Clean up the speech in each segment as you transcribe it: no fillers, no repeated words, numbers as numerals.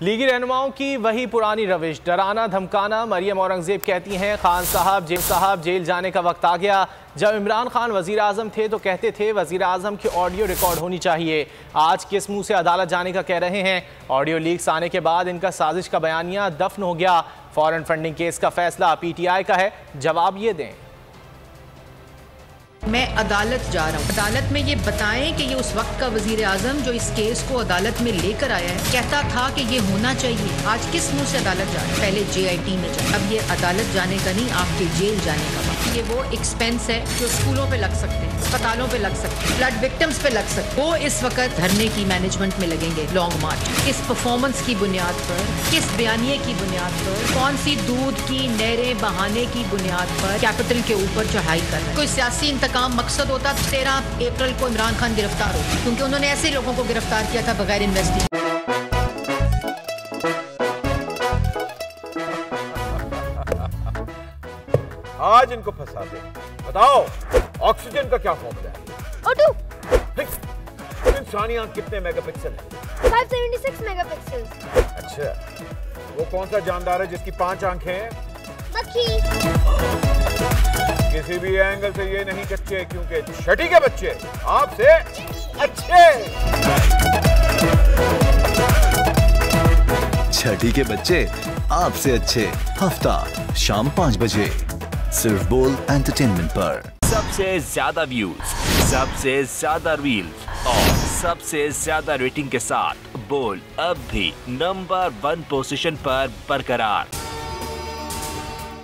लीगी रहनुमाओं की वही पुरानी रविश, डराना धमकाना। मरियम औरंगजेब कहती हैं खान साहब जेल जाने का वक्त आ गया। जब इमरान खान वजीर आजम थे तो कहते थे वजीर आजम की ऑडियो रिकॉर्ड होनी चाहिए। आज किस मुंह से अदालत जाने का कह रहे हैं? ऑडियो लीक्स आने के बाद इनका साजिश का बयानिया दफन हो गया। फॉरेन फंडिंग केस का फैसला PTI का है, जवाब ये दें। मैं अदालत जा रहा हूँ, अदालत में ये बताएं कि ये उस वक्त का वजीर आजम जो इस केस को अदालत में लेकर आया है कहता था कि ये होना चाहिए। आज किस मुंह से अदालत जा रहा है? पहले JIT में जाए, अब ये अदालत जाने का नहीं, आपके जेल जाने का वक्त। ये वो एक्सपेंस है जो स्कूलों पे लग सकते हैं, अस्पतालों पे लग सकते हैं, फ्लड विक्टिम्स पे लग सकते हैं। वो इस वक्त धरने की मैनेजमेंट में लगेंगे, लॉन्ग मार्च। किस परफॉर्मेंस की बुनियाद पर, किस बयानिए की बुनियाद पर, कौन सी दूध की नहरें बहाने की बुनियाद पर कैपिटल के ऊपर चढ़ाई कर रहे हैं? कोई सियासी इंतकाम मकसद होता 13 अप्रैल को इमरान खान गिरफ्तार हो, क्योंकि उन्होंने ऐसे लोगों को गिरफ्तार किया था बगैर इन्वेस्टिगेशन। आज इनको फंसा दे। बताओ ऑक्सीजन का क्या फॉर्मूला है? O2। इंसानी आंख कितने मेगापिक्सल है? 576 मेगापिक्सल। अच्छा, वो कौन सा जानदार है जिसकी 5 आंखें हैं? मक्खी। किसी भी एंगल से ये नहीं कच्चे, क्योंकि छठी के बच्चे आपसे अच्छे। छठी के बच्चे आपसे अच्छे, हफ्ता शाम 5 बजे सिर्फ बोल एंटरटेनमेंट पर। सबसे ज्यादा व्यूज, सबसे ज्यादा रील्स और सबसे ज्यादा रेटिंग के साथ बोल अब भी नंबर 1 पोजीशन पर बरकरार।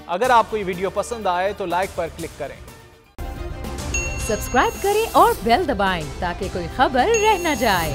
अगर आपको ये वीडियो पसंद आए तो लाइक पर क्लिक करें, सब्सक्राइब करें और बेल दबाएं ताकि कोई खबर रह न जाए।